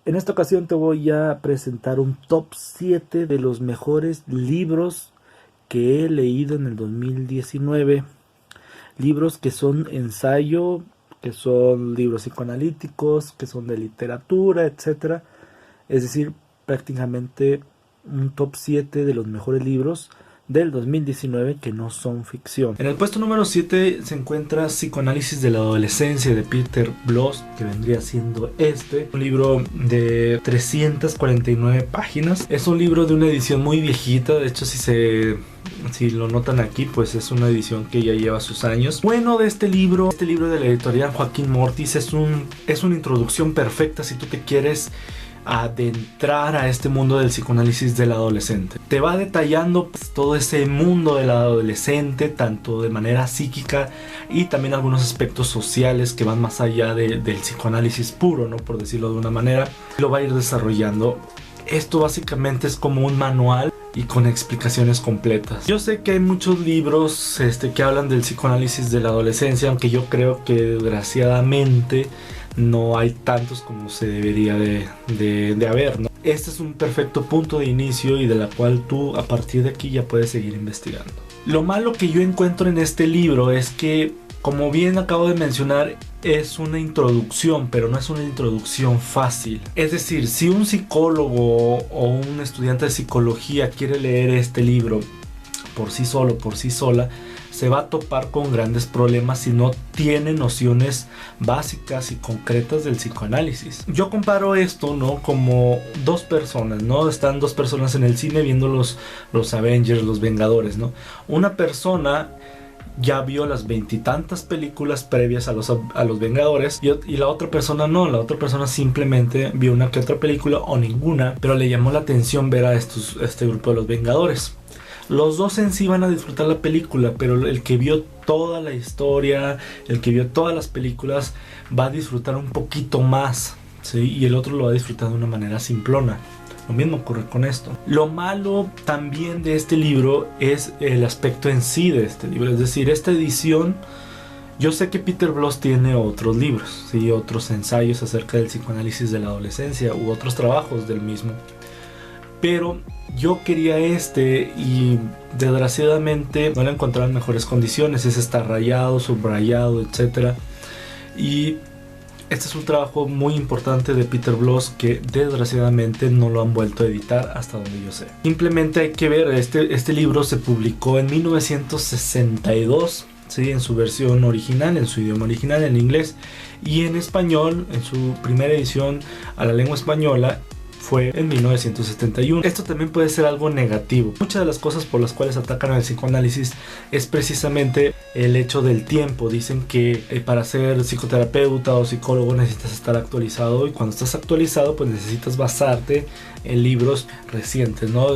En esta ocasión te voy a presentar un top 7 de los mejores libros que he leído en el 2019. Libros que son ensayo, que son libros psicoanalíticos, que son de literatura, etcétera. Es decir, prácticamente un top 7 de los mejores libros del 2019 que no son ficción. En el puesto número 7 se encuentra Psicoanálisis de la adolescencia de Peter Bloss, que vendría siendo un libro de 349 páginas. Es un libro de una edición muy viejita, de hecho si lo notan aquí, pues es una edición que ya lleva sus años. Bueno, de este libro de la editorial Joaquín Mortis es una introducción perfecta si tú te quieres adentrar a este mundo del psicoanálisis del adolescente. Te va detallando pues, todo ese mundo del adolescente, tanto de manera psíquica y también algunos aspectos sociales que van más allá del psicoanálisis puro, ¿no? Por decirlo de una manera. Lo va a ir desarrollando. Esto básicamente es como un manual y con explicaciones completas. Yo sé que hay muchos libros que hablan del psicoanálisis de la adolescencia, aunque yo creo que desgraciadamente no hay tantos como se debería de haber, ¿no? Este es un perfecto punto de inicio y de la cual tú a partir de aquí ya puedes seguir investigando. Lo malo que yo encuentro en este libro es que, como bien acabo de mencionar, es una introducción, pero no es una introducción fácil. Es decir, si un psicólogo o un estudiante de psicología quiere leer este libro por sí solo, por sí sola, se va a topar con grandes problemas si no tiene nociones básicas y concretas del psicoanálisis. Yo comparo esto, ¿no? Como dos personas, ¿no? Están dos personas en el cine viendo los Avengers, los Vengadores, ¿no? Una persona ya vio las 20 y tantas películas previas a los Vengadores y la otra persona no, la otra persona simplemente vio una que otra película o ninguna, pero le llamó la atención ver a este grupo de los Vengadores. Los dos en sí van a disfrutar la película, pero el que vio toda la historia, el que vio todas las películas, va a disfrutar un poquito más, ¿sí? Y el otro lo va a disfrutar de una manera simplona. Lo mismo ocurre con esto. Lo malo también de este libro es el aspecto en sí de este libro. Es decir, esta edición, yo sé que Peter Bloss tiene otros libros, ¿sí? Otros ensayos acerca del psicoanálisis de la adolescencia u otros trabajos del mismo. Pero yo quería y desgraciadamente no lo encontré en mejores condiciones. Está rayado, subrayado, etc. Y este es un trabajo muy importante de Peter Bloss que desgraciadamente no lo han vuelto a editar hasta donde yo sé. Simplemente hay que ver, este libro se publicó en 1962, ¿sí? En su versión original, en su idioma original, en inglés, y en español, en su primera edición a la lengua española, fue en 1971. Esto también puede ser algo negativo. Muchas de las cosas por las cuales atacan al psicoanálisis es precisamente el hecho del tiempo. Dicen que para ser psicoterapeuta o psicólogo necesitas estar actualizado, y cuando estás actualizado pues necesitas basarte en libros recientes, ¿no?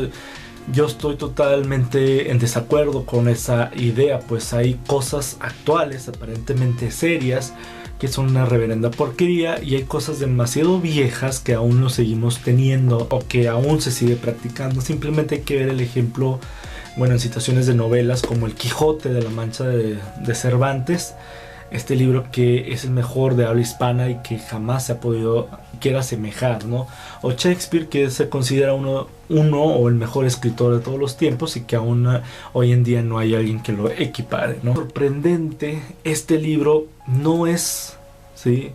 Yo estoy totalmente en desacuerdo con esa idea, pues hay cosas actuales aparentemente serias que son una reverenda porquería, y hay cosas demasiado viejas que aún no seguimos teniendo o que aún se sigue practicando. Simplemente hay que ver el ejemplo, bueno, en situaciones de novelas como El Quijote de la Mancha de Cervantes, este libro que es el mejor de habla hispana y que jamás se ha podido quiera asemejar, ¿no? O Shakespeare, que se considera uno o el mejor escritor de todos los tiempos y que aún hoy en día no hay alguien que lo equipare, ¿no? Sorprendente, este libro no es, ¿sí?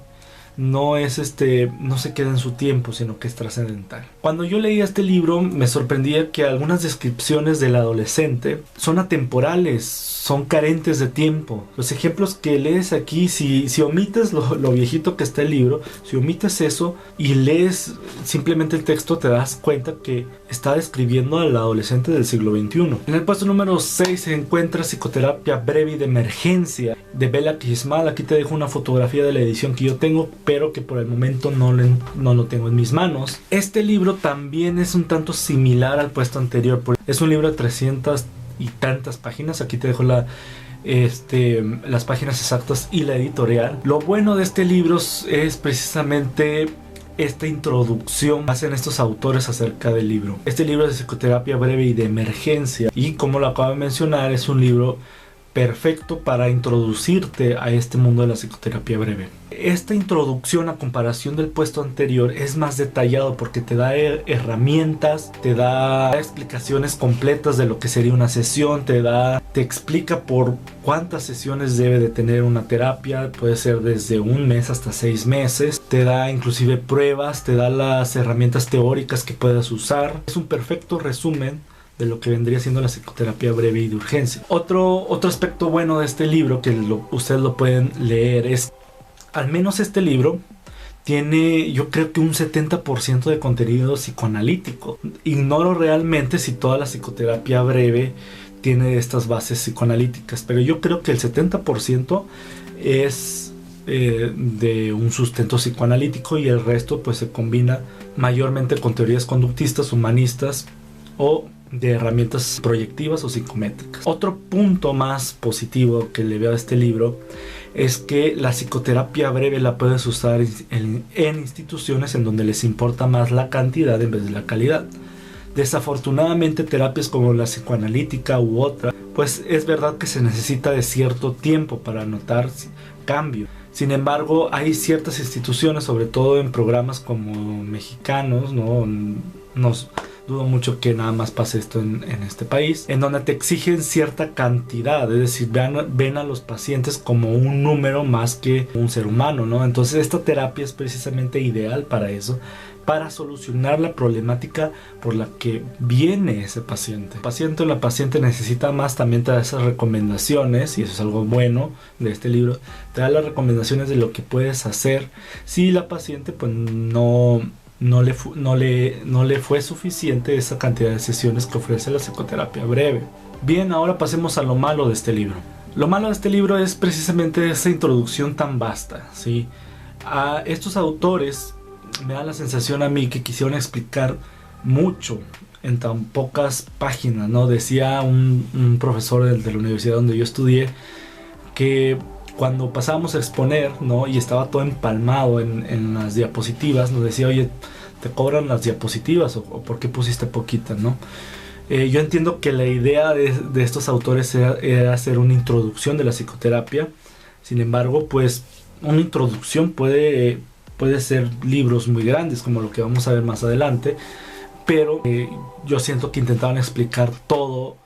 No se queda en su tiempo, sino que es trascendental. Cuando yo leía este libro me sorprendía que algunas descripciones del adolescente son atemporales, son carentes de tiempo. Los ejemplos que lees aquí, si omites lo viejito que está el libro, si omites eso y lees simplemente el texto, te das cuenta que está describiendo al adolescente del siglo XXI. En el puesto número 6 se encuentra Psicoterapia breve y de emergencia de Bela Kismal. Aquí te dejo una fotografía de la edición que yo tengo, pero que por el momento no lo tengo en mis manos. Este libro también es un tanto similar al puesto anterior. Es un libro de 300 y tantas páginas. Aquí te dejo las páginas exactas y la editorial. Lo bueno de este libro es precisamente esta introducción que hacen estos autores acerca del libro. Este libro es de psicoterapia breve y de emergencia, y como lo acabo de mencionar, es un libro perfecto para introducirte a este mundo de la psicoterapia breve. Esta introducción, a comparación del puesto anterior, es más detallado porque te da herramientas, te da explicaciones completas de lo que sería una sesión, te explica por cuántas sesiones debe de tener una terapia, puede ser desde 1 mes hasta 6 meses, te da inclusive pruebas, te da las herramientas teóricas que puedas usar. Es un perfecto resumen de lo que vendría siendo la psicoterapia breve y de urgencia. Otro aspecto bueno de este libro que ustedes lo pueden leer es, al menos este libro tiene, yo creo que un 70% de contenido psicoanalítico. Ignoro realmente si toda la psicoterapia breve tiene estas bases psicoanalíticas, pero yo creo que el 70% es de un sustento psicoanalítico, y el resto pues se combina mayormente con teorías conductistas, humanistas o de herramientas proyectivas o psicométricas. Otro punto más positivo que le veo a este libro es que la psicoterapia breve la puedes usar en instituciones en donde les importa más la cantidad en vez de la calidad. Desafortunadamente, terapias como la psicoanalítica u otra, pues es verdad que se necesita de cierto tiempo para notar cambio. Sin embargo, hay ciertas instituciones, sobre todo en programas como mexicanos, dudo mucho que nada más pase esto en este país, en donde te exigen cierta cantidad, es decir, ven a los pacientes como un número más que un ser humano, ¿no? Entonces esta terapia es precisamente ideal para eso, para solucionar la problemática por la que viene ese paciente. El paciente o la paciente necesita más, también te da esas recomendaciones, y eso es algo bueno de este libro, te da las recomendaciones de lo que puedes hacer si la paciente pues no le fue suficiente esa cantidad de sesiones que ofrece la psicoterapia breve. Bien, ahora pasemos a lo malo de este libro. Lo malo de este libro es precisamente esa introducción tan vasta, ¿sí? A estos autores me da la sensación a mí que quisieron explicar mucho en tan pocas páginas, ¿no? Decía un profesor de la universidad donde yo estudié que cuando pasábamos a exponer, ¿no?, y estaba todo empalmado en las diapositivas, nos decía, oye, ¿te cobran las diapositivas o por qué pusiste poquita, no? Yo entiendo que la idea de estos autores era hacer una introducción de la psicoterapia. Sin embargo, pues una introducción puede ser libros muy grandes, como lo que vamos a ver más adelante, pero yo siento que intentaban explicar todo,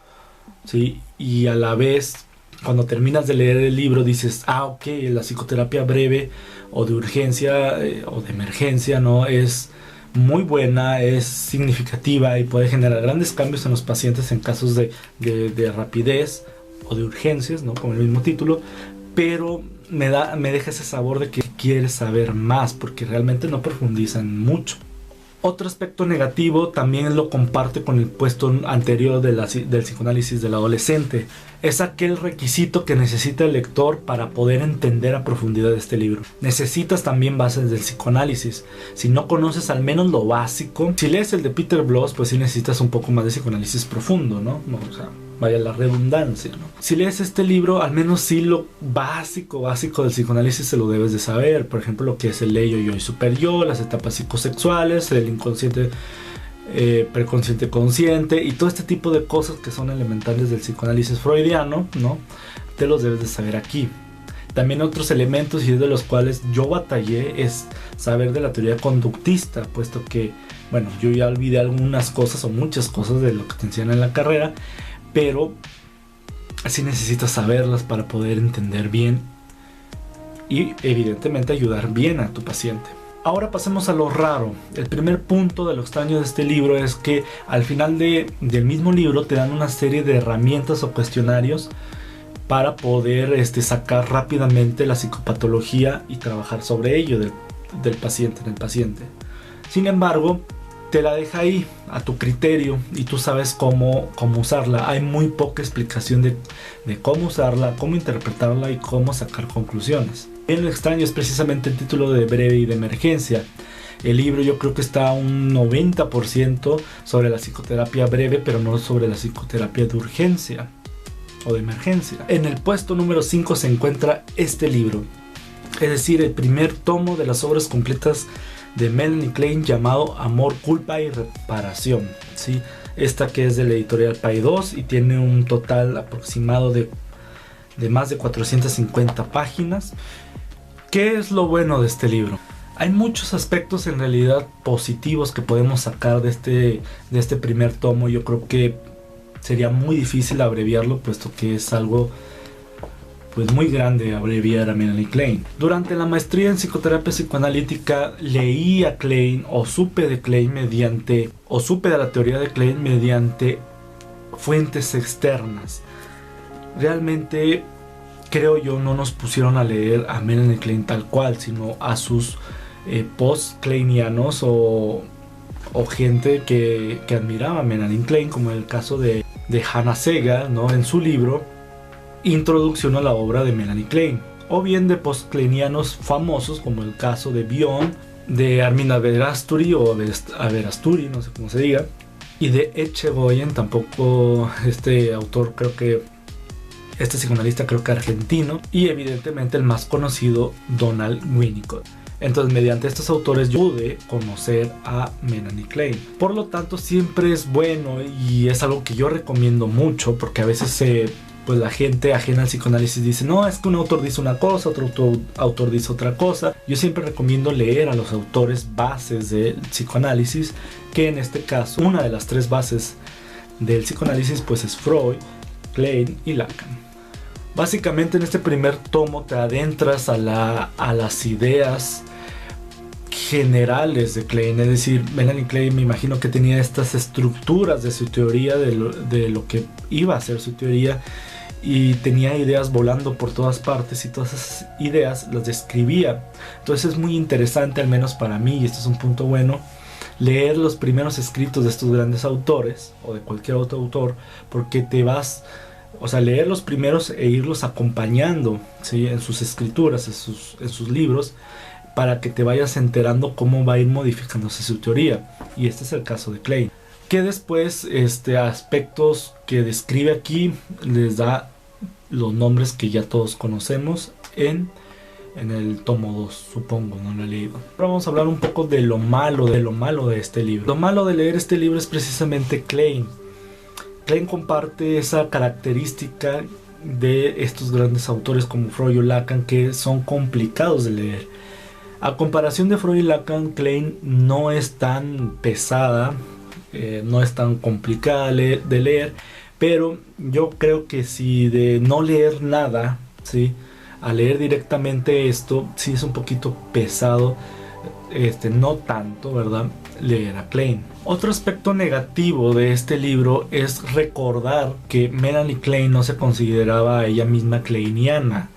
¿sí? Y a la vez, cuando terminas de leer el libro dices, ok, la psicoterapia breve o de urgencia o de emergencia, ¿no?, es muy buena, es significativa y puede generar grandes cambios en los pacientes en casos de rapidez o de urgencias, ¿no?, como el mismo título, pero me deja ese sabor de que quieres saber más porque realmente no profundizan mucho. Otro aspecto negativo también lo comparte con el puesto anterior del psicoanálisis del adolescente. Es aquel requisito que necesita el lector para poder entender a profundidad este libro. Necesitas también bases del psicoanálisis. Si no conoces al menos lo básico, si lees el de Peter Bloss, pues sí necesitas un poco más de psicoanálisis profundo, ¿no? O sea, vaya la redundancia, ¿no? Si lees este libro, al menos sí lo básico del psicoanálisis se lo debes de saber. Por ejemplo, lo que es el ello, yo y superyo, las etapas psicosexuales, el inconsciente, preconsciente, consciente y todo este tipo de cosas que son elementales del psicoanálisis freudiano, ¿no?, te los debes de saber aquí. También otros elementos, y de los cuales yo batallé, es saber de la teoría conductista, puesto que, bueno, yo ya olvidé algunas cosas o muchas cosas de lo que te enseñan en la carrera, pero sí necesitas saberlas para poder entender bien y evidentemente ayudar bien a tu paciente. Ahora pasemos a lo raro. El primer punto de lo extraño de este libro es que al final del mismo libro te dan una serie de herramientas o cuestionarios para poder sacar rápidamente la psicopatología y trabajar sobre ello del paciente en el paciente. Sin embargo, te la deja ahí a tu criterio y tú sabes cómo usarla. Hay muy poca explicación de cómo usarla, cómo interpretarla y cómo sacar conclusiones. Lo extraño es precisamente el título de breve y de emergencia. El libro yo creo que está un 90% sobre la psicoterapia breve, pero no sobre la psicoterapia de urgencia o de emergencia. En el puesto número 5 se encuentra este libro, es decir, el primer tomo de las obras completas de Melanie Klein, llamado Amor, Culpa y Reparación, ¿sí? Esta que es de la editorial Paidós y tiene un total aproximado de de más de 450 páginas. ¿Qué es lo bueno de este libro? Hay muchos aspectos en realidad positivos que podemos sacar de este primer tomo. Yo creo que sería muy difícil abreviarlo, puesto que es algo pues muy grande abreviar a Melanie Klein. Durante la maestría en psicoterapia psicoanalítica leí a Klein, o supe de la teoría de Klein mediante fuentes externas. Realmente, creo yo, no nos pusieron a leer a Melanie Klein tal cual, sino a sus post-kleinianos o gente que admiraba a Melanie Klein, como el caso de Hannah Segal, ¿no? En su libro Introducción a la obra de Melanie Klein, o bien de post-kleinianos famosos como el caso de Bion, de Armin Averasturi o Averasturi, no sé cómo se diga, y de Echegóien, tampoco este autor, creo que este psicoanalista creo que argentino, y evidentemente el más conocido, Donald Winnicott. Entonces, mediante estos autores yo pude conocer a Melanie Klein. Por lo tanto, siempre es bueno y es algo que yo recomiendo mucho, porque a veces pues la gente ajena al psicoanálisis dice, no, es que un autor dice una cosa, otro autor dice otra cosa. Yo siempre recomiendo leer a los autores bases del psicoanálisis, que en este caso, una de las tres bases del psicoanálisis pues es Freud, Klein y Lacan. Básicamente en este primer tomo te adentras a las ideas generales de Klein, es decir, Melanie Klein me imagino que tenía estas estructuras de su teoría, de lo que iba a ser su teoría, y tenía ideas volando por todas partes y todas esas ideas las describía. Entonces es muy interesante, al menos para mí, y esto es un punto bueno, leer los primeros escritos de estos grandes autores o de cualquier otro autor, porque leer los primeros e irlos acompañando, ¿sí? En sus escrituras, en sus libros, para que te vayas enterando cómo va a ir modificándose su teoría. Y este es el caso de Klein, que después aspectos que describe aquí les da los nombres que ya todos conocemos en el tomo 2, supongo, no lo he leído. Ahora vamos a hablar un poco de lo malo de este libro. Lo malo de leer este libro es precisamente Klein. Klein comparte esa característica de estos grandes autores como Freud o Lacan, que son complicados de leer. A comparación de Freud y Lacan, Klein no es tan pesada, no es tan complicada de leer, pero yo creo que si de no leer nada, ¿sí?, a leer directamente esto, sí es un poquito pesado, no tanto, ¿verdad?, leer a Klein. Otro aspecto negativo de este libro es recordar que Melanie Klein no se consideraba a ella misma kleiniana.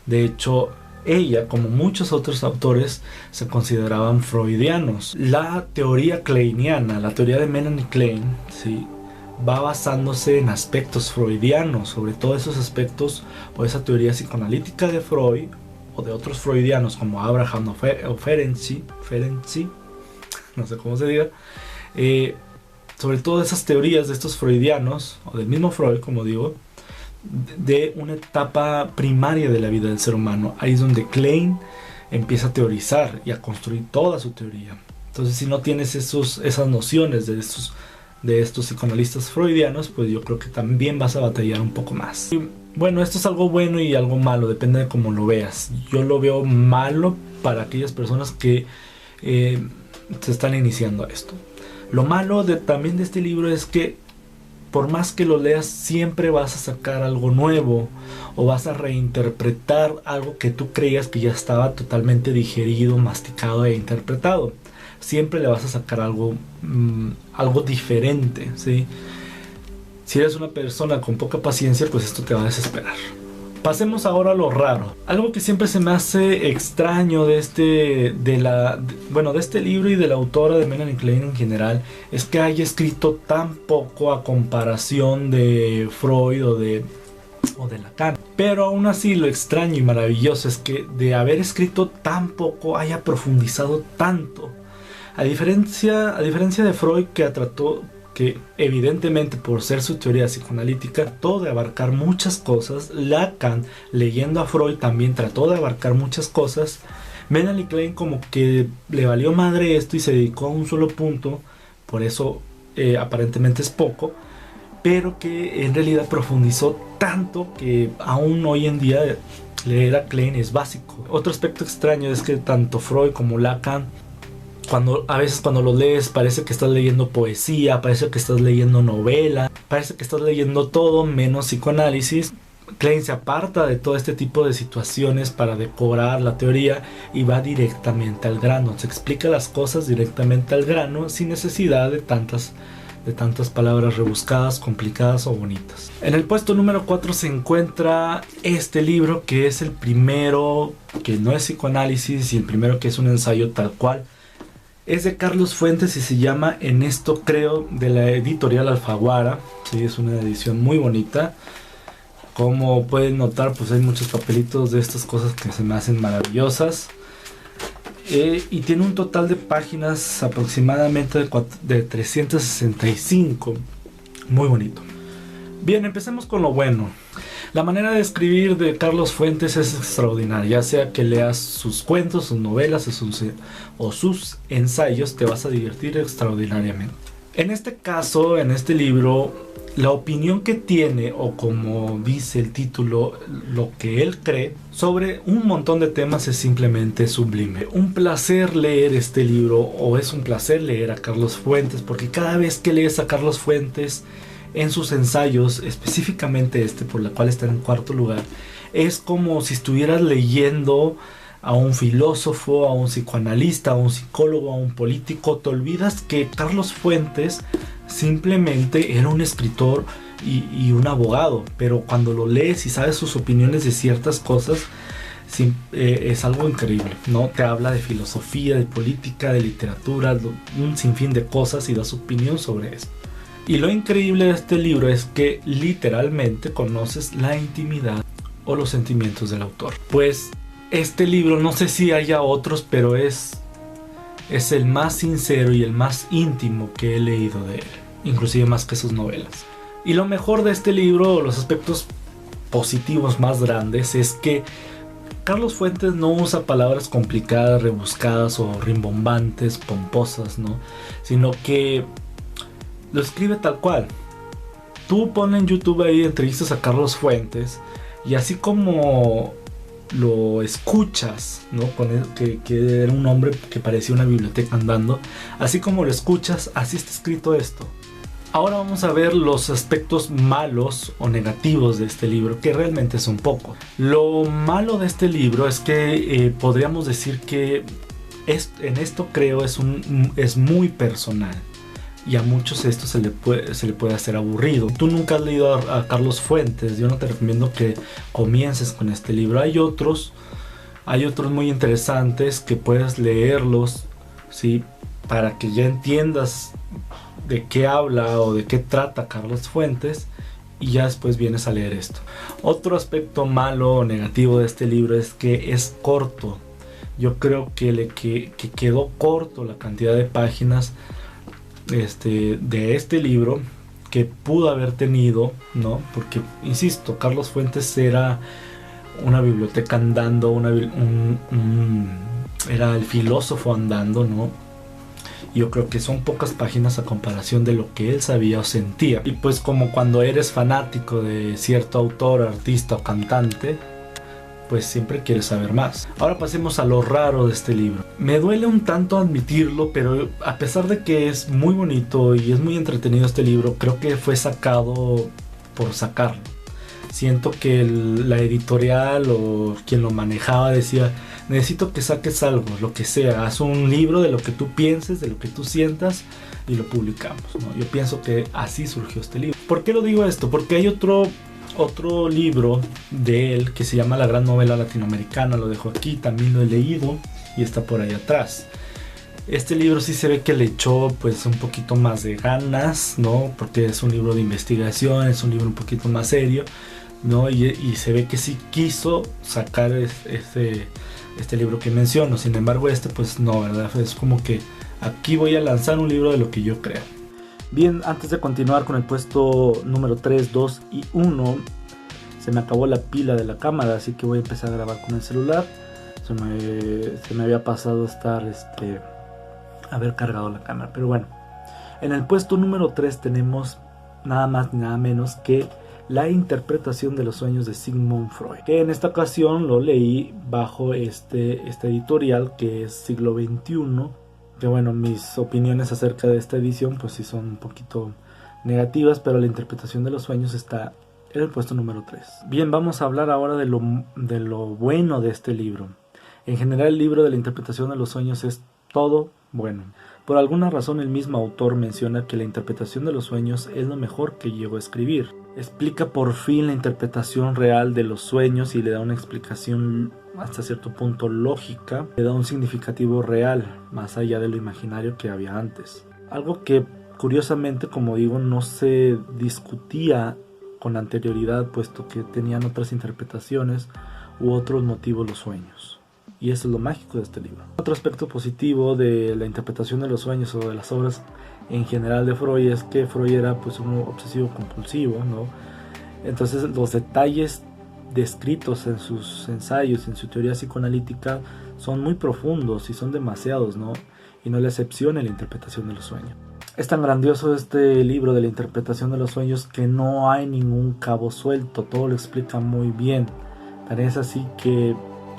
De hecho, ella, como muchos otros autores, se consideraban freudianos. La teoría kleiniana, la teoría de Melanie Klein, ¿sí?, va basándose en aspectos freudianos, sobre todo esos aspectos o esa teoría psicoanalítica de Freud o de otros freudianos como Abraham o Ferenczi, no sé cómo se diga, sobre todo esas teorías de estos freudianos o del mismo Freud, como digo, de una etapa primaria de la vida del ser humano. Ahí es donde Klein empieza a teorizar y a construir toda su teoría. Entonces, si no tienes esas nociones de estos psicoanalistas freudianos, pues yo creo que también vas a batallar un poco más. Y bueno, esto es algo bueno y algo malo, depende de cómo lo veas. Yo lo veo malo para aquellas personas que se están iniciando a esto. Lo malo también de este libro es que por más que lo leas, siempre vas a sacar algo nuevo o vas a reinterpretar algo que tú creías que ya estaba totalmente digerido, masticado e interpretado. Siempre le vas a sacar algo diferente, ¿sí? Si eres una persona con poca paciencia, pues esto te va a desesperar. Pasemos ahora a lo raro. Algo que siempre se me hace extraño de este libro y de la autora de Melanie Klein en general, es que haya escrito tan poco a comparación de Freud o de Lacan. Pero aún así, lo extraño y maravilloso es que de haber escrito tan poco haya profundizado tanto. A diferencia de Freud, que evidentemente por ser su teoría psicoanalítica trató de abarcar muchas cosas, Lacan, leyendo a Freud, también trató de abarcar muchas cosas. Melanie Klein como que le valió madre esto y se dedicó a un solo punto, por eso aparentemente es poco, pero que en realidad profundizó tanto que aún hoy en día leer a Klein es básico. Otro aspecto extraño es que tanto Freud como Lacan, a veces cuando lo lees parece que estás leyendo poesía, parece que estás leyendo novela, parece que estás leyendo todo menos psicoanálisis. Klein se aparta de todo este tipo de situaciones para decorar la teoría y va directamente al grano. Se explica las cosas directamente al grano sin necesidad de tantas palabras rebuscadas, complicadas o bonitas. En el puesto número 4 se encuentra este libro, que es el primero que no es psicoanálisis y el primero que es un ensayo tal cual. Es de Carlos Fuentes y se llama En esto creo, de la editorial Alfaguara. Sí, es una edición muy bonita. Como pueden notar, pues hay muchos papelitos de estas cosas que se me hacen maravillosas. Y tiene un total de páginas aproximadamente de 365. Muy bonito. Bien, empecemos con lo bueno. La manera de escribir de Carlos Fuentes es extraordinaria. Ya sea que leas sus cuentos, sus novelas o sus ensayos, te vas a divertir extraordinariamente. En este caso, en este libro, la opinión que tiene, o como dice el título, lo que él cree sobre un montón de temas es simplemente sublime. Un placer leer este libro, o es un placer leer a Carlos Fuentes, porque cada vez que lees a Carlos Fuentes en sus ensayos, específicamente este, por la cual está en cuarto lugar, es como si estuvieras leyendo a un filósofo, a un psicoanalista, a un psicólogo, a un político. Te olvidas que Carlos Fuentes simplemente era un escritor y un abogado, pero cuando lo lees y sabes sus opiniones de ciertas cosas, es algo increíble, ¿no? Te habla de filosofía, de política, de literatura, un sinfín de cosas y da su opinión sobre eso. Y lo increíble de este libro es que literalmente conoces la intimidad o los sentimientos del autor. Pues este libro, no sé si haya otros, pero es el más sincero y el más íntimo que he leído de él, inclusive más que sus novelas. Y lo mejor de este libro, los aspectos positivos más grandes, es que Carlos Fuentes no usa palabras complicadas, rebuscadas o rimbombantes, pomposas, ¿no? Sino que lo escribe tal cual. Tú pones en YouTube ahí entrevistas a Carlos Fuentes y así como lo escuchas, ¿no? Que era un hombre que parecía una biblioteca andando, así como lo escuchas, así está escrito esto. Ahora vamos a ver los aspectos malos o negativos de este libro, que realmente son pocos. Lo malo de este libro es que podríamos decir que en esto creo es muy personal. Y a muchos esto se le puede hacer aburrido. Tú nunca has leído a Carlos Fuentes, yo no te recomiendo que comiences con este libro. Hay otros muy interesantes que puedes leerlos, ¿sí? Para que ya entiendas de qué habla o de qué trata Carlos Fuentes, y ya después vienes a leer esto. Otro aspecto malo o negativo de este libro es que es corto. Yo creo que quedó corto la cantidad de páginas de este libro que pudo haber tenido, ¿no? Porque, insisto, Carlos Fuentes era una biblioteca andando, era el filósofo andando, ¿no? Yo creo que son pocas páginas a comparación de lo que él sabía o sentía. Y pues como cuando eres fanático de cierto autor, artista o cantante, pues siempre quieres saber más. Ahora pasemos a lo raro de este libro. Me duele un tanto admitirlo, pero a pesar de que es muy bonito y es muy entretenido este libro, creo que fue sacado por sacarlo. Siento que la editorial o quien lo manejaba decía: necesito que saques algo, lo que sea, haz un libro de lo que tú pienses, de lo que tú sientas, y lo publicamos, ¿no? Yo pienso que así surgió este libro. ¿Por qué lo digo esto? Porque hay otro libro de él que se llama La Gran Novela Latinoamericana. Lo dejo aquí, también lo he leído y está por ahí atrás. Este libro sí se ve que le echó pues un poquito más de ganas, ¿no? Porque es un libro de investigación, es un libro un poquito más serio, ¿no? Y se ve que sí quiso sacar este libro que menciono. Sin embargo, pues no, ¿verdad? Es como que aquí voy a lanzar un libro de lo que yo creo. Bien, antes de continuar con el puesto número 3, 2 y 1, se me acabó la pila de la cámara, así que voy a empezar a grabar con el celular. Se me había pasado estar haber cargado la cámara, pero bueno. En el puesto número 3 tenemos nada más ni nada menos que La interpretación de los sueños de Sigmund Freud, que en esta ocasión lo leí bajo este editorial que es Siglo XXI, que bueno, mis opiniones acerca de esta edición pues sí son un poquito negativas, pero La interpretación de los sueños está en el puesto número 3. Bien, vamos a hablar ahora de lo bueno de este libro. En general, el libro de La interpretación de los sueños es todo bueno. Por alguna razón, el mismo autor menciona que la interpretación de los sueños es lo mejor que llegó a escribir. Explica por fin la interpretación real de los sueños y le da una explicación hasta cierto punto lógica, le da un significativo real, más allá de lo imaginario que había antes. Algo que curiosamente, como digo, no se discutía con anterioridad, puesto que tenían otras interpretaciones u otros motivos los sueños. Y eso es lo mágico de este libro. Otro aspecto positivo de la interpretación de los sueños o de las obras en general de Freud es que Freud era pues un obsesivo compulsivo, ¿no? Entonces los detalles descritos en sus ensayos, en su teoría psicoanalítica, son muy profundos y son demasiados, ¿no? Y no es la excepción en la interpretación de los sueños. Es tan grandioso este libro de la interpretación de los sueños que no hay ningún cabo suelto, todo lo explica muy bien. Tan es así que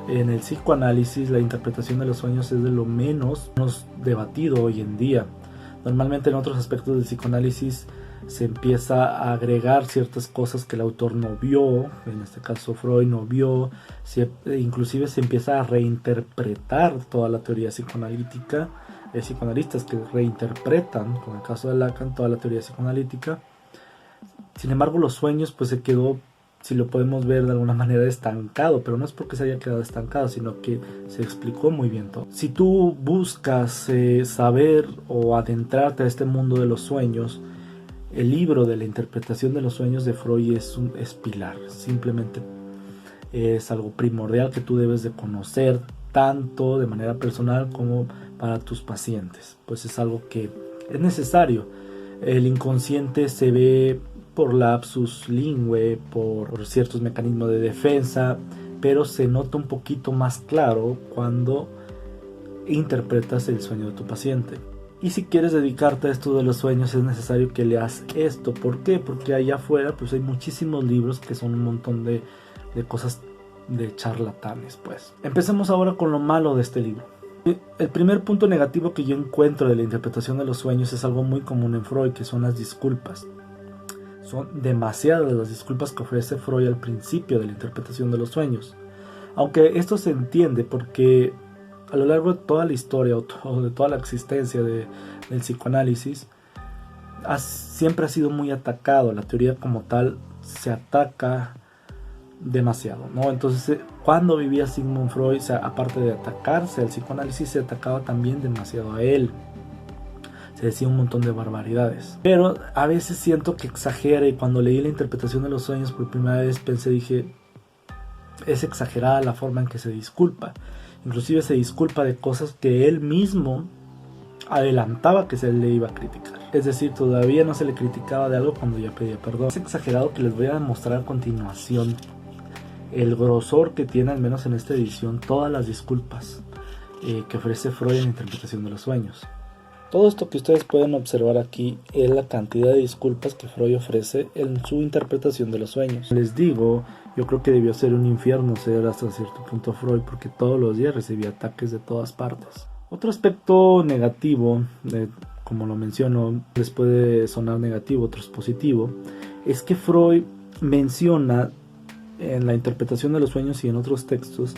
en el psicoanálisis la interpretación de los sueños es de lo menos debatido hoy en día. Normalmente en otros aspectos del psicoanálisis se empieza a agregar ciertas cosas que el autor no vio, en este caso Freud no vio, inclusive se empieza a reinterpretar toda la teoría psicoanalítica. Hay psicoanalistas que reinterpretan, como el caso de Lacan, toda la teoría psicoanalítica. Sin embargo, los sueños pues se quedó, si lo podemos ver de alguna manera, estancado, pero no es porque se haya quedado estancado, sino que se explicó muy bien todo. Si tú buscas saber o adentrarte a este mundo de los sueños, el libro de la interpretación de los sueños de Freud es pilar, simplemente es algo primordial que tú debes de conocer, tanto de manera personal como para tus pacientes, pues es algo que es necesario. El inconsciente se ve por lapsus lingüe, por ciertos mecanismos de defensa, pero se nota un poquito más claro cuando interpretas el sueño de tu paciente. Y si quieres dedicarte a esto de los sueños, es necesario que leas esto. ¿Por qué? Porque allá afuera pues hay muchísimos libros que son un montón de cosas de charlatanes, pues. Empecemos ahora con lo malo de este libro. El primer punto negativo que yo encuentro de la interpretación de los sueños es algo muy común en Freud, que son las disculpas. Son demasiadas las disculpas que ofrece Freud al principio de la interpretación de los sueños. Aunque esto se entiende porque a lo largo de toda la historia o de toda la existencia del psicoanálisis siempre ha sido muy atacado. La teoría como tal se ataca demasiado, ¿no? Entonces, cuando vivía Sigmund Freud, aparte de atacarse al psicoanálisis, se atacaba también demasiado a él. Se decía un montón de barbaridades. Pero a veces siento que exagera, y cuando leí la interpretación de los sueños por primera vez dije, es exagerada la forma en que se disculpa. Inclusive se disculpa de cosas que él mismo adelantaba que se le iba a criticar. Es decir, todavía no se le criticaba de algo cuando ya pedía perdón. Es exagerado que les voy a demostrar a continuación el grosor que tiene, al menos en esta edición, todas las disculpas que ofrece Freud en la interpretación de los sueños. Todo esto que ustedes pueden observar aquí es la cantidad de disculpas que Freud ofrece en su interpretación de los sueños. Les digo, yo creo que debió ser un infierno ser hasta cierto punto Freud, porque todos los días recibía ataques de todas partes. Otro aspecto negativo, como lo menciono, les puede sonar negativo, otro es positivo, es que Freud menciona en la interpretación de los sueños y en otros textos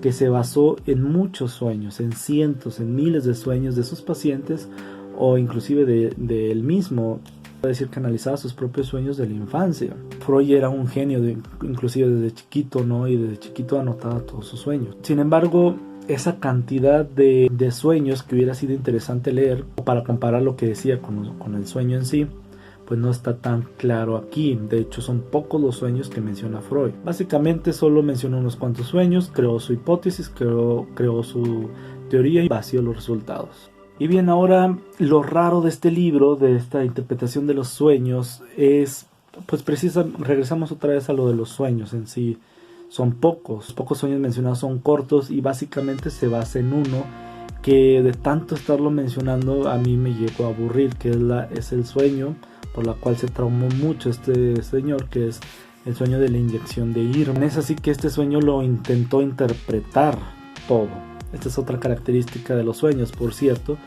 que se basó en muchos sueños, en cientos, en miles de sueños de sus pacientes, o inclusive de él mismo. Puede decir que analizaba sus propios sueños de la infancia. Freud era un genio, inclusive desde chiquito, ¿no? Y desde chiquito anotaba todos sus sueños. Sin embargo, esa cantidad de sueños que hubiera sido interesante leer para comparar lo que decía con el sueño en sí, pues no está tan claro aquí. De hecho, son pocos los sueños que menciona Freud. Básicamente solo menciona unos cuantos sueños, creó su hipótesis, creó su teoría y vació los resultados. Y bien, ahora lo raro de este libro, de esta interpretación de los sueños, es, pues regresamos otra vez a lo de los sueños en sí. Son pocos sueños mencionados, son cortos, y básicamente se basa en uno que de tanto estarlo mencionando a mí me llegó a aburrir, que es el sueño por la cual se traumó mucho este señor, que es el sueño de la inyección de Irma. Es así que este sueño lo intentó interpretar todo. Esta es otra característica de los sueños, por cierto,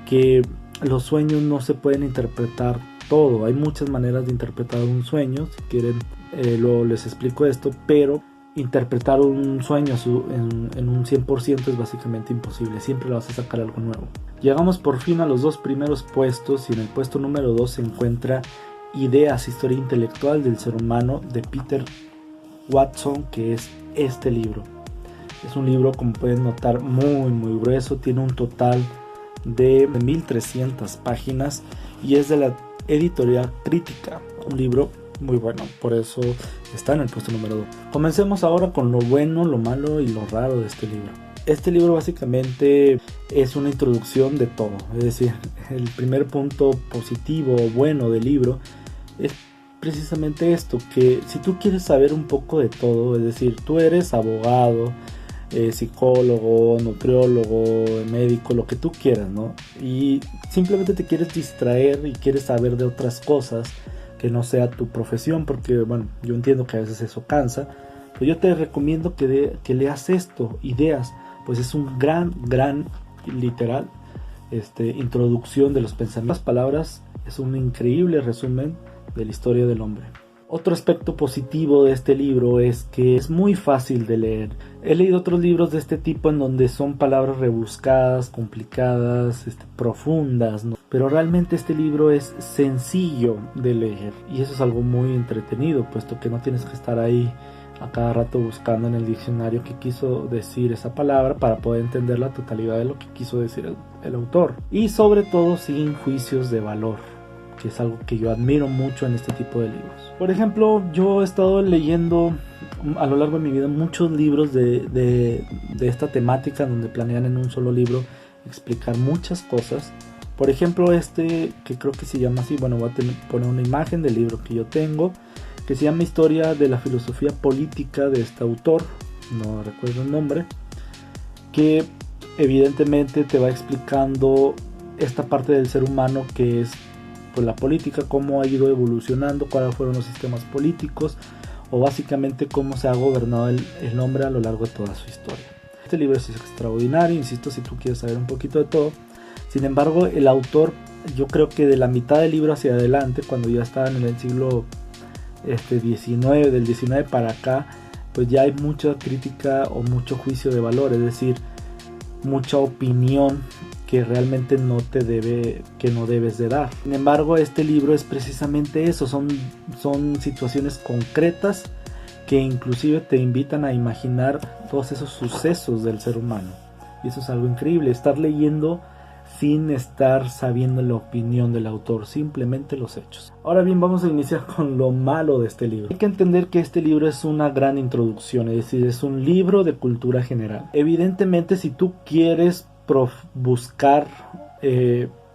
que los sueños no se pueden interpretar todo. Hay muchas maneras de interpretar un sueño. Si quieren, luego les explico esto, pero interpretar un sueño en un 100% es básicamente imposible. Siempre le vas a sacar algo nuevo. Llegamos por fin a los dos primeros puestos, y en el puesto número 2 se encuentra Ideas, historia intelectual del ser humano, de Peter Watson, que es este libro. Es un libro, como pueden notar, muy grueso. Tiene un total de 1300 páginas y es de la editorial Crítica. Un libro muy bueno, por eso está en el puesto número 2. Comencemos ahora con lo bueno, lo malo y lo raro de este libro. Este libro básicamente es una introducción de todo. Es decir, el primer punto positivo o bueno del libro es precisamente esto, que si tú quieres saber un poco de todo, es decir, tú eres abogado, psicólogo, nutriólogo, médico, lo que tú quieras, ¿no? Y simplemente te quieres distraer y quieres saber de otras cosas que no sea tu profesión, porque bueno, yo entiendo que a veces eso cansa, pero yo te recomiendo que leas esto, Ideas, pues es un gran literal introducción de los pensamientos. Las palabras es un increíble resumen de la historia del hombre. Otro aspecto positivo de este libro es que es muy fácil de leer. He leído otros libros de este tipo en donde son palabras rebuscadas, complicadas, profundas, ¿no? Pero realmente este libro es sencillo de leer, y eso es algo muy entretenido, puesto que no tienes que estar ahí a cada rato buscando en el diccionario qué quiso decir esa palabra para poder entender la totalidad de lo que quiso decir el autor. Y sobre todo sin juicios de valor, que es algo que yo admiro mucho en este tipo de libros. Por ejemplo, yo he estado leyendo a lo largo de mi vida muchos libros de esta temática, donde planean en un solo libro explicar muchas cosas. Por ejemplo, que creo que se llama así, bueno, voy a poner una imagen del libro que yo tengo, que se llama Historia de la filosofía política de este autor, no recuerdo el nombre, que evidentemente te va explicando esta parte del ser humano que es pues la política, cómo ha ido evolucionando, cuáles fueron los sistemas políticos, o básicamente cómo se ha gobernado el hombre a lo largo de toda su historia. Este libro es extraordinario, insisto, si tú quieres saber un poquito de todo. Sin embargo, el autor, yo creo que de la mitad del libro hacia adelante, cuando ya estaban en el siglo XIX, del 19 para acá, pues ya hay mucha crítica o mucho juicio de valor, es decir, mucha opinión que realmente no debes de dar. Sin embargo, este libro es precisamente eso, son situaciones concretas que inclusive te invitan a imaginar todos esos sucesos del ser humano, y eso es algo increíble, estar leyendo sin estar sabiendo la opinión del autor, simplemente los hechos. Ahora bien, vamos a iniciar con lo malo de este libro. Hay que entender que este libro es una gran introducción, es decir, es un libro de cultura general. Evidentemente, si tú quieres buscar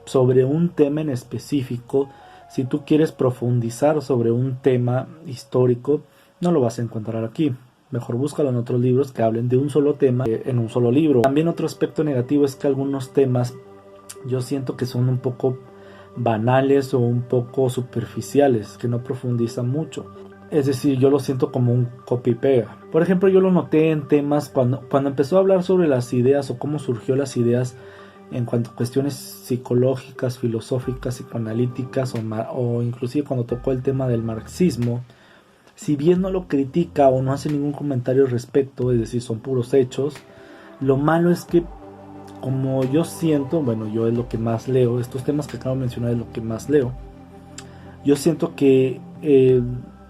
sobre un tema en específico, si tú quieres profundizar sobre un tema histórico, no lo vas a encontrar aquí. Mejor búscalo en otros libros que hablen de un solo tema en un solo libro. También otro aspecto negativo es que algunos temas yo siento que son un poco banales o un poco superficiales, que no profundizan mucho. Es decir, yo lo siento como un copy-pega. Por ejemplo, yo lo noté en temas cuando empezó a hablar sobre las ideas o cómo surgió las ideas en cuanto a cuestiones psicológicas, filosóficas, psicoanalíticas o inclusive cuando tocó el tema del marxismo. Si bien no lo critica o no hace ningún comentario al respecto, es decir, son puros hechos, lo malo es que, como yo siento, bueno, yo es lo que más leo, estos temas que acabo de mencionar es lo que más leo, yo siento que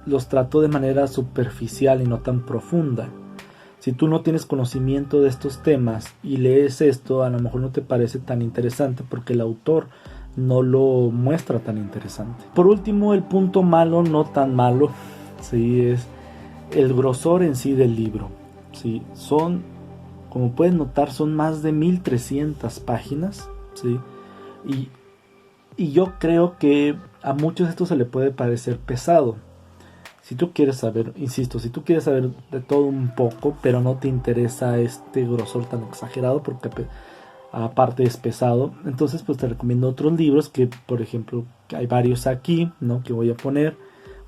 los trato de manera superficial y no tan profunda. Si tú no tienes conocimiento de estos temas y lees esto, a lo mejor no te parece tan interesante porque el autor no lo muestra tan interesante. Por último, el punto malo, no tan malo, ¿sí? Es el grosor en sí del libro, ¿sí? Como pueden notar, son más de 1300 páginas, ¿sí? Y yo creo que a muchos esto se le puede parecer pesado. Si tú quieres saber, insisto, si tú quieres saber de todo un poco, pero no te interesa este grosor tan exagerado, porque aparte es pesado. Entonces pues te recomiendo otros libros que, por ejemplo, que hay varios aquí, ¿no?, que voy a poner,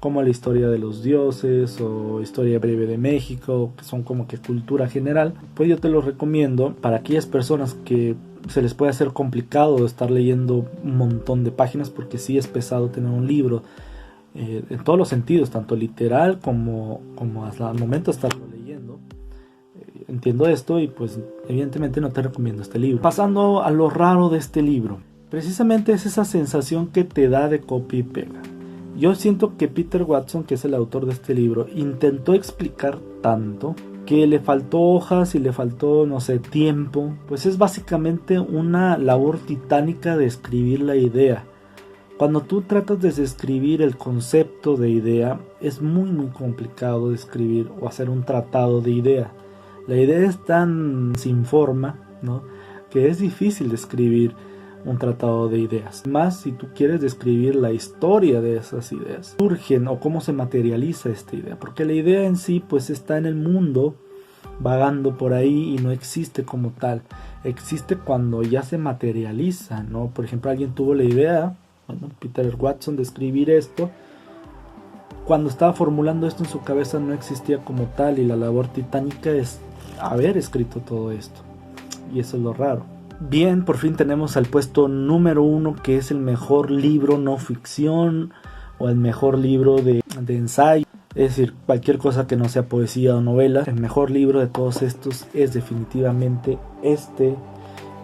como la historia de los dioses o historia breve de México, que son como que cultura general. Pues yo te los recomiendo para aquellas personas que se les puede hacer complicado estar leyendo un montón de páginas, porque sí es pesado tener un libro en todos los sentidos, tanto literal como hasta el momento de estarlo leyendo. Entiendo esto y pues evidentemente no te recomiendo este libro. Pasando a lo raro de este libro, precisamente es esa sensación que te da de copia y pega. Yo siento que Peter Watson, que es el autor de este libro, intentó explicar tanto que le faltó hojas y le faltó, no sé, tiempo. Pues es básicamente una labor titánica de escribir la idea. Cuando tú tratas de describir el concepto de idea, es muy complicado de escribir o hacer un tratado de idea. La idea es tan sin forma, ¿no?, que es difícil de escribir un tratado de ideas. Más si tú quieres describir la historia de esas ideas, surgen o cómo se materializa esta idea, porque la idea en sí pues está en el mundo vagando por ahí y no existe como tal. Existe cuando ya se materializa, ¿no? Por ejemplo, alguien tuvo la idea, bueno, Peter Watson, de escribir esto. Cuando estaba formulando esto en su cabeza no existía como tal, y la labor titánica es haber escrito todo esto, y eso es lo raro. Bien, por fin tenemos al puesto número 1, que es el mejor libro no ficción o el mejor libro de ensayo, es decir, cualquier cosa que no sea poesía o novela. El mejor libro de todos estos es definitivamente este,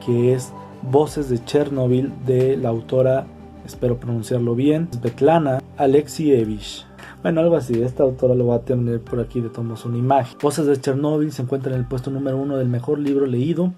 que es Voces de Chernobyl, de la autora, espero pronunciarlo bien, Svetlana Alexievich. Bueno, algo así. Esta autora lo va a tener por aquí de todos una imagen. Voces de Chernobyl se encuentra en el puesto número 1 del mejor libro leído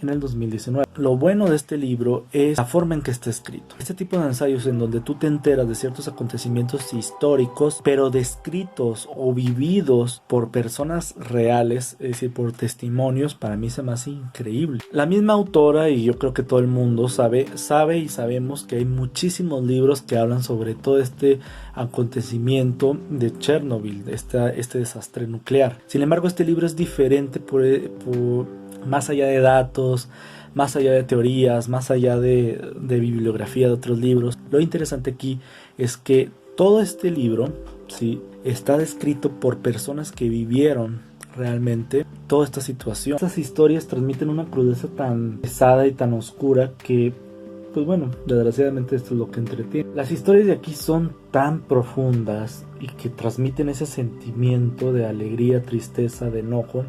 en el 2019. Lo bueno de este libro es la forma en que está escrito. Este tipo de ensayos en donde tú te enteras de ciertos acontecimientos históricos, pero descritos o vividos por personas reales, es decir, por testimonios, para mí se me hace increíble. La misma autora, y yo creo que todo el mundo sabe y sabemos que hay muchísimos libros que hablan sobre todo este acontecimiento de Chernobyl, de este desastre nuclear. Sin embargo, este libro es diferente por más allá de datos, más allá de teorías, más allá de bibliografía de otros libros. Lo interesante aquí es que todo este libro, ¿sí?, está descrito por personas que vivieron realmente toda esta situación. Estas historias transmiten una crudeza tan pesada y tan oscura que, pues bueno, desgraciadamente esto es lo que entretiene. Las historias de aquí son tan profundas y que transmiten ese sentimiento de alegría, tristeza, de enojo,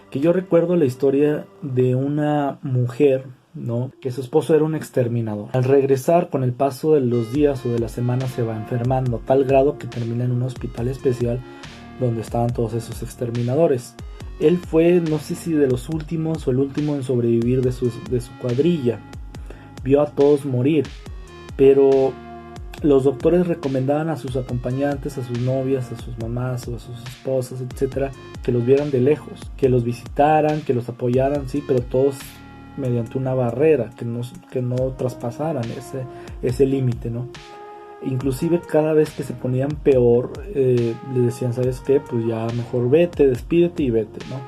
que yo recuerdo la historia de una mujer, ¿no?, que su esposo era un exterminador. Al regresar, con el paso de los días o de las semanas, se va enfermando a tal grado que termina en un hospital especial donde estaban todos esos exterminadores. Él fue, no sé si de los últimos o el último en sobrevivir de su cuadrilla. Vio a todos morir, pero los doctores recomendaban a sus acompañantes, a sus novias, a sus mamás o a sus esposas, etcétera, que los vieran de lejos, que los visitaran, que los apoyaran, sí, pero todos mediante una barrera, que no traspasaran ese límite, ¿no? Inclusive cada vez que se ponían peor, le decían, ¿sabes qué? Pues ya mejor vete, despídete y vete, ¿no?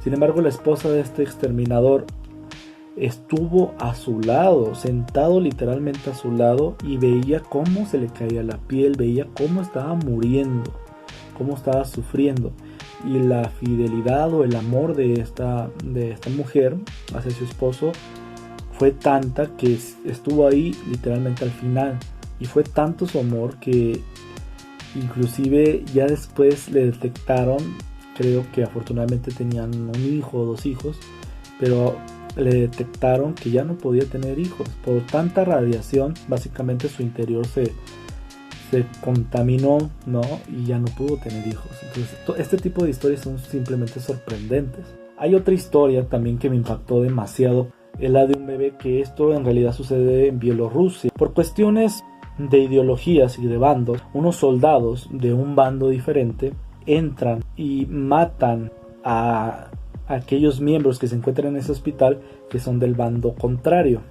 Sin embargo, la esposa de este exterminador estuvo a su lado, sentado literalmente a su lado, y veía cómo se le caía la piel, veía cómo estaba muriendo, cómo estaba sufriendo, y la fidelidad o el amor de esta mujer hacia su esposo fue tanta que estuvo ahí literalmente al final, y fue tanto su amor que inclusive ya después le detectaron, creo que afortunadamente tenían un hijo o 2 hijos, pero le detectaron que ya no podía tener hijos por tanta radiación. Básicamente su interior se contaminó, ¿no?, y ya no pudo tener hijos. Entonces este tipo de historias son simplemente sorprendentes. Hay otra historia también que me impactó demasiado, es la de un bebé, que esto en realidad sucede en Bielorrusia. Por cuestiones de ideologías y de bandos, unos soldados de un bando diferente entran y matan a aquellos miembros que se encuentran en ese hospital que son del bando contrario.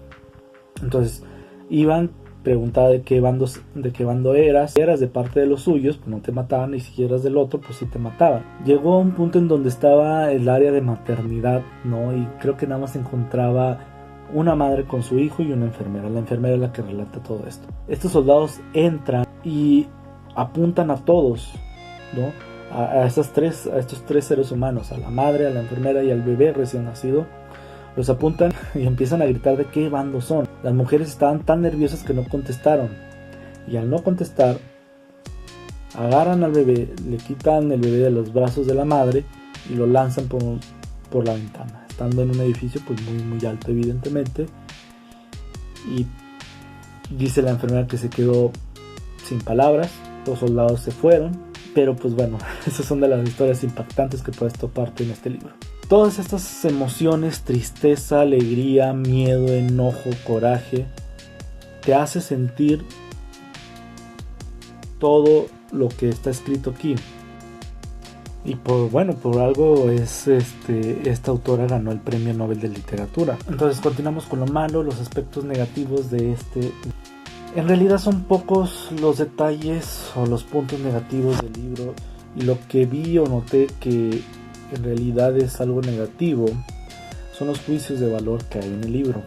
Entonces Iván preguntaba de qué bando eras. Si eras de parte de los suyos, pues no te mataban, y si eras del otro, pues sí te mataban. Llegó a un punto en donde estaba el área de maternidad, ¿no? Y creo que nada más encontraba una madre con su hijo y una enfermera. La enfermera es la que relata todo esto. Estos soldados entran y apuntan a todos, ¿no? A estos tres seres humanos, a la madre, a la enfermera y al bebé recién nacido. Los apuntan y empiezan a gritar de qué bando son. Las mujeres estaban tan nerviosas que no contestaron. Y al no contestar, agarran al bebé, le quitan el bebé de los brazos de la madre y lo lanzan por la ventana, estando en un edificio pues muy alto evidentemente. Y dice la enfermera que se quedó sin palabras. Los soldados se fueron, pero pues bueno, esas son de las historias impactantes que puedes toparte en este libro. Todas estas emociones, tristeza, alegría, miedo, enojo, coraje, te hace sentir todo lo que está escrito aquí. Y por algo esta autora ganó el Premio Nobel de Literatura. Entonces continuamos con lo malo, los aspectos negativos de este. En realidad son pocos los detalles o los puntos negativos del libro, y lo que vi o noté que en realidad es algo negativo son los juicios de valor que hay en el libro.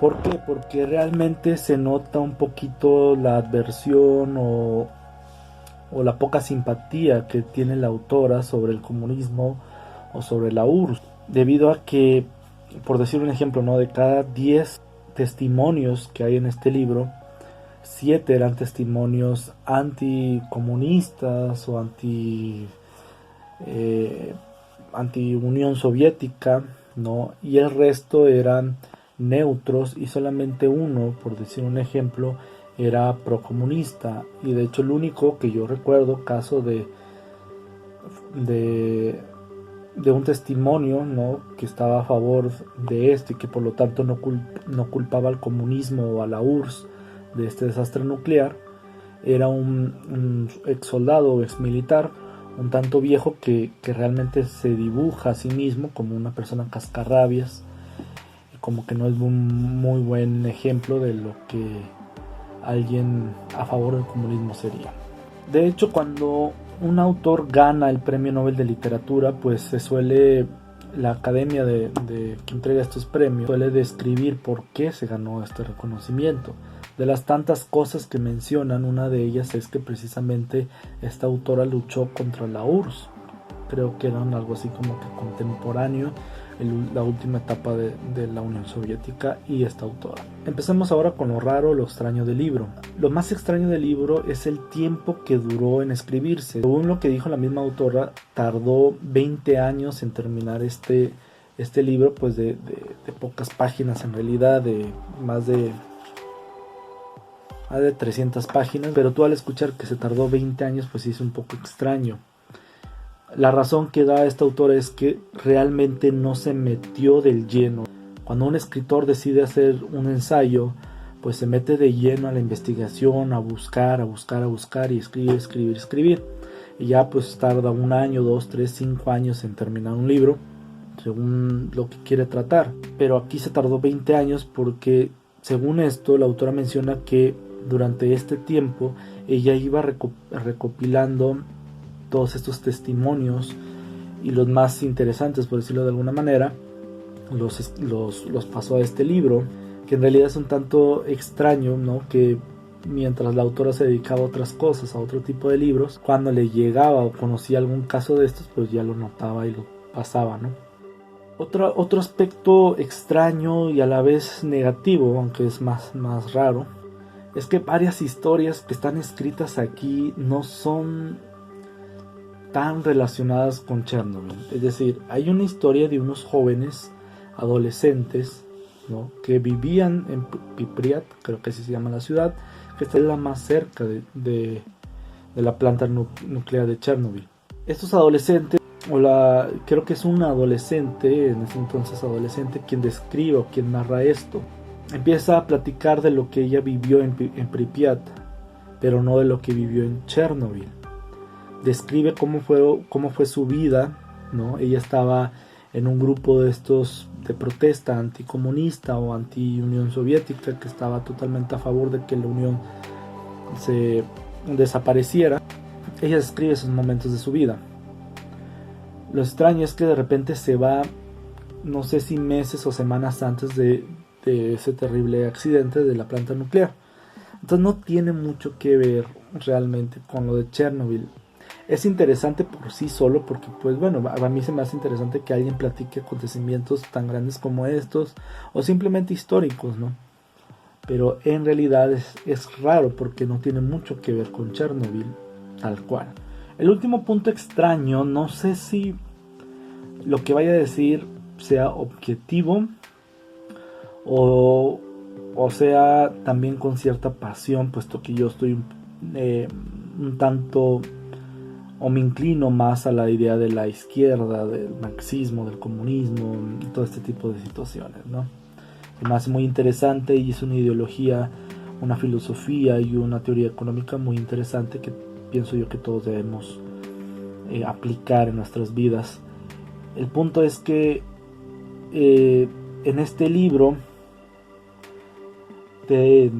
¿Por qué? Porque realmente se nota un poquito la adversión o la poca simpatía que tiene la autora sobre el comunismo o sobre la URSS, debido a que, por decir un ejemplo, ¿no?, de cada 10 testimonios que hay en este libro, 7 eran testimonios anticomunistas o anti Unión Soviética, ¿no? Y el resto eran neutros, y solamente uno, por decir un ejemplo, era procomunista. Y de hecho el único que yo recuerdo caso de un testimonio, ¿no?, que estaba a favor de esto y que por lo tanto no culpaba al comunismo o a la URSS de este desastre nuclear, era un ex soldado o ex militar un tanto viejo que realmente se dibuja a sí mismo como una persona cascarrabias, y como que no es un muy buen ejemplo de lo que alguien a favor del comunismo sería. De hecho, cuando un autor gana el Premio Nobel de Literatura, pues se suele, la academia de que entrega estos premios suele describir por qué se ganó este reconocimiento. De las tantas cosas que mencionan, una de ellas es que precisamente esta autora luchó contra la URSS. Creo que eran algo así como que contemporáneo, la última etapa de la Unión Soviética y esta autora. Empecemos ahora con lo raro, lo extraño del libro. Lo más extraño del libro es el tiempo que duró en escribirse. Según lo que dijo la misma autora, tardó 20 años en terminar este libro, pues de pocas páginas, en realidad de más de 300 páginas, pero tú al escuchar que se tardó 20 años, pues sí es un poco extraño. La razón que da esta autora es que realmente no se metió del lleno. Cuando un escritor decide hacer un ensayo, pues se mete de lleno a la investigación, a buscar y escribir. Y ya pues tarda 1 año, 2, 3, 5 años en terminar un libro, según lo que quiere tratar. Pero aquí se tardó 20 años porque, según esto, la autora menciona que durante este tiempo ella iba recopilando todos estos testimonios, y los más interesantes, por decirlo de alguna manera, los pasó a este libro, que en realidad es un tanto extraño, ¿no?, que mientras la autora se dedicaba a otras cosas, a otro tipo de libros, cuando le llegaba o conocía algún caso de estos, pues ya lo notaba y lo pasaba, ¿no? Otro aspecto extraño y a la vez negativo, aunque es más raro, es que varias historias que están escritas aquí no son tan relacionadas con Chernobyl. Es decir, hay una historia de unos jóvenes adolescentes, ¿no?, que vivían en Pripyat, creo que así se llama la ciudad, que está la más cerca de la planta nuclear de Chernobyl. Estos adolescentes, creo que es un adolescente, en ese entonces adolescente, quien describe o quien narra esto. Empieza a platicar de lo que ella vivió en Pripyat, pero no de lo que vivió en Chernobyl. Describe cómo fue su vida, ¿no? Ella estaba en un grupo de estos de protesta anticomunista o anti-Unión Soviética, que estaba totalmente a favor de que la Unión se desapareciera. Ella describe esos momentos de su vida. Lo extraño es que de repente se va no sé si meses o semanas antes de ese terrible accidente de la planta nuclear. Entonces no tiene mucho que ver realmente con lo de Chernobyl. Es interesante por sí solo porque, pues bueno, a mí se me hace interesante que alguien platique acontecimientos tan grandes como estos o simplemente históricos, ¿no? Pero en realidad es raro porque no tiene mucho que ver con Chernobyl, tal cual. El último punto extraño, no sé si lo que vaya a decir sea objetivo o, o sea también con cierta pasión, puesto que yo estoy un tanto, o me inclino más a la idea de la izquierda, del marxismo, del comunismo y todo este tipo de situaciones, ¿no? Me hace muy interesante y es una ideología, una filosofía y una teoría económica muy interesante que pienso yo que todos debemos aplicar en nuestras vidas. El punto es que en este libro te,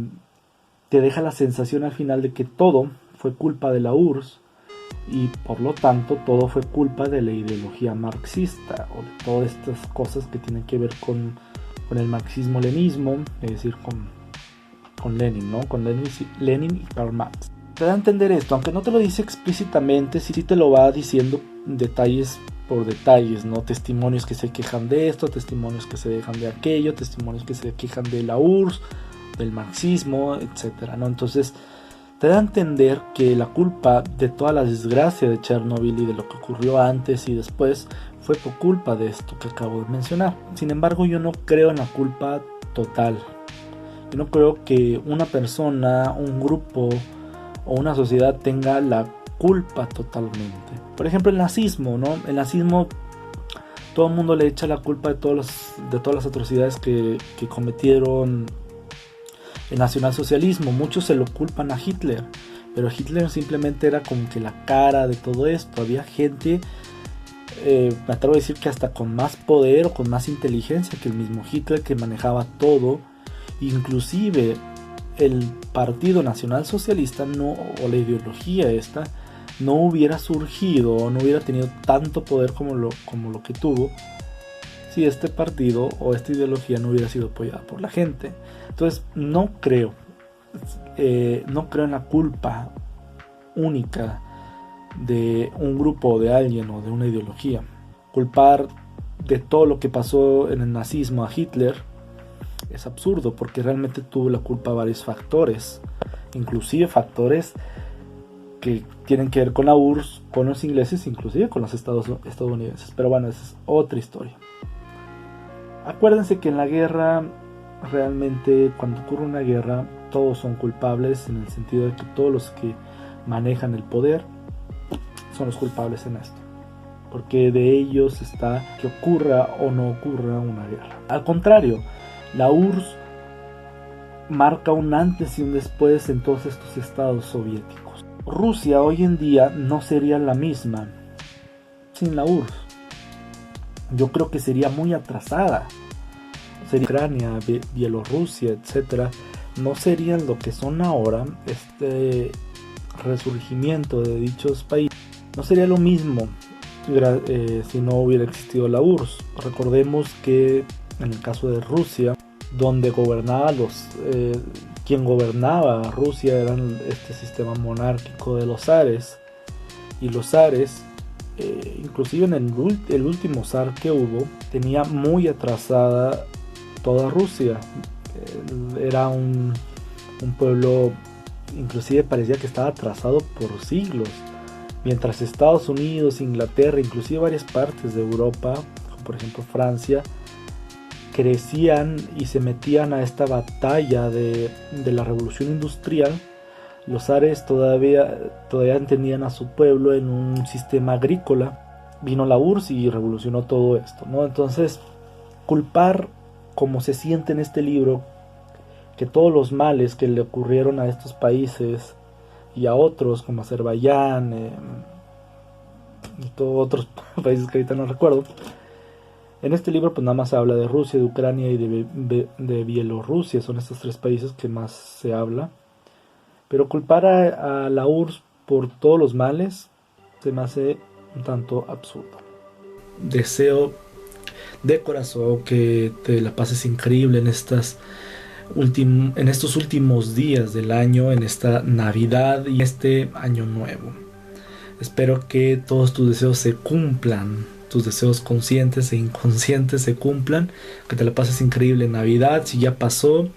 te deja la sensación al final de que todo fue culpa de la URSS y por lo tanto todo fue culpa de la ideología marxista o de todas estas cosas que tienen que ver con el marxismo-leninismo, es decir, con Lenin, ¿no? Con Lenin y Karl Marx. Te da a entender esto, aunque no te lo dice explícitamente, sí te lo va diciendo detalles por detalles, ¿no? Testimonios que se quejan de esto, testimonios que se dejan de aquello, testimonios que se quejan de la URSS, del marxismo, etcétera, ¿no? Entonces te da a entender que la culpa de toda la desgracia de Chernobyl y de lo que ocurrió antes y después fue por culpa de esto que acabo de mencionar. Sin embargo, yo no creo en la culpa total. Yo no creo que una persona, un grupo o una sociedad tenga la culpa totalmente. Por ejemplo, el nazismo, ¿no? El nazismo, todo el mundo le echa la culpa de todas las atrocidades que cometieron el nacionalsocialismo. Muchos se lo culpan a Hitler, pero Hitler simplemente era como que la cara de todo esto. Había gente, me atrevo a decir que hasta con más poder o con más inteligencia que el mismo Hitler, que manejaba todo. Inclusive el Partido Nacional Socialista o la ideología esta no hubiera surgido, no hubiera tenido tanto poder como lo que tuvo si este partido o esta ideología no hubiera sido apoyada por la gente. Entonces no creo en la culpa única de un grupo o de alguien o de una ideología. Culpar de todo lo que pasó en el nazismo a Hitler es absurdo, porque realmente tuvo la culpa varios factores, inclusive factores que tienen que ver con la URSS, con los ingleses, inclusive con los estadounidenses. Pero bueno, esa es otra historia. Acuérdense que en la guerra, realmente cuando ocurre una guerra, todos son culpables, en el sentido de que todos los que manejan el poder son los culpables en esto, porque de ellos está que ocurra o no ocurra una guerra. Al contrario, la URSS marca un antes y un después en todos estos estados soviéticos. Rusia hoy en día no sería la misma sin la URSS. Yo creo que sería muy atrasada. Ucrania, Bielorrusia, etcétera, no serían lo que son ahora. Este resurgimiento de dichos países no sería lo mismo si no hubiera existido la URSS. Recordemos que en el caso de Rusia, donde gobernaba quien gobernaba Rusia era este sistema monárquico de los zares, y los zares, inclusive en el último zar que hubo, tenía muy atrasada toda Rusia. Era un pueblo, inclusive parecía que estaba atrasado por siglos, mientras Estados Unidos, Inglaterra, inclusive varias partes de Europa, como por ejemplo Francia, crecían y se metían a esta batalla de la revolución industrial. Los zares todavía entendían a su pueblo en un sistema agrícola. Vino la URSS y revolucionó todo esto, ¿no? Entonces, culpar, como se siente en este libro, que todos los males que le ocurrieron a estos países y a otros como Azerbaiyán y todos otros países que ahorita no recuerdo, en este libro pues nada más se habla de Rusia, de Ucrania y de Bielorrusia. Son estos tres países que más se habla. Pero culpar a la URSS por todos los males se me hace un tanto absurdo. Deseo de corazón que te la pases increíble en en estos últimos días del año, en esta Navidad y este año nuevo. Espero que todos tus deseos se cumplan, tus deseos conscientes e inconscientes se cumplan, que te la pases increíble en Navidad. Si ya pasó,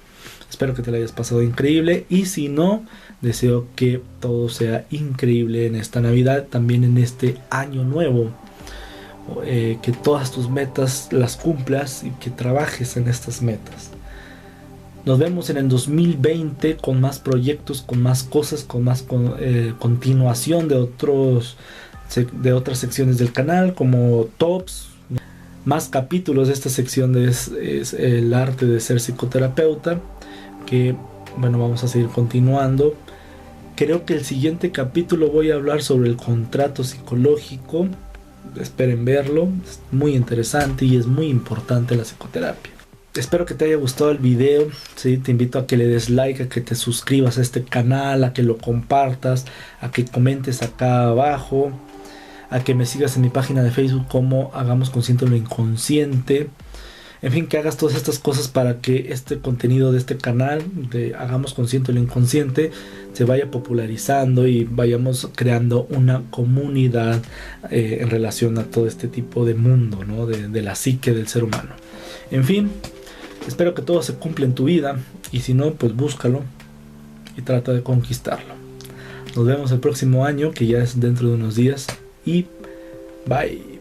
espero que te la hayas pasado increíble, y si no, deseo que todo sea increíble en esta Navidad, también en este año nuevo. Que todas tus metas las cumplas y que trabajes en estas metas. Nos vemos en el 2020 con más proyectos, con más cosas, con más continuación de otras secciones del canal, como tops, más capítulos de esta sección es el arte de ser psicoterapeuta, que bueno, vamos a seguir continuando. Creo que el siguiente capítulo voy a hablar sobre el contrato psicológico. Esperen verlo, es muy interesante y es muy importante la psicoterapia. Espero que te haya gustado el video, ¿sí? Te invito a que le des like, a que te suscribas a este canal, a que lo compartas, a que comentes acá abajo, a que me sigas en mi página de Facebook como Hagamos Consciente lo Inconsciente. En fin, que hagas todas estas cosas para que este contenido de este canal de Hagamos Consciente lo Inconsciente se vaya popularizando y vayamos creando una comunidad en relación a todo este tipo de mundo, ¿no? de la psique del ser humano. En fin, espero que todo se cumpla en tu vida, y si no, pues búscalo y trata de conquistarlo. Nos vemos el próximo año, que ya es dentro de unos días, y bye.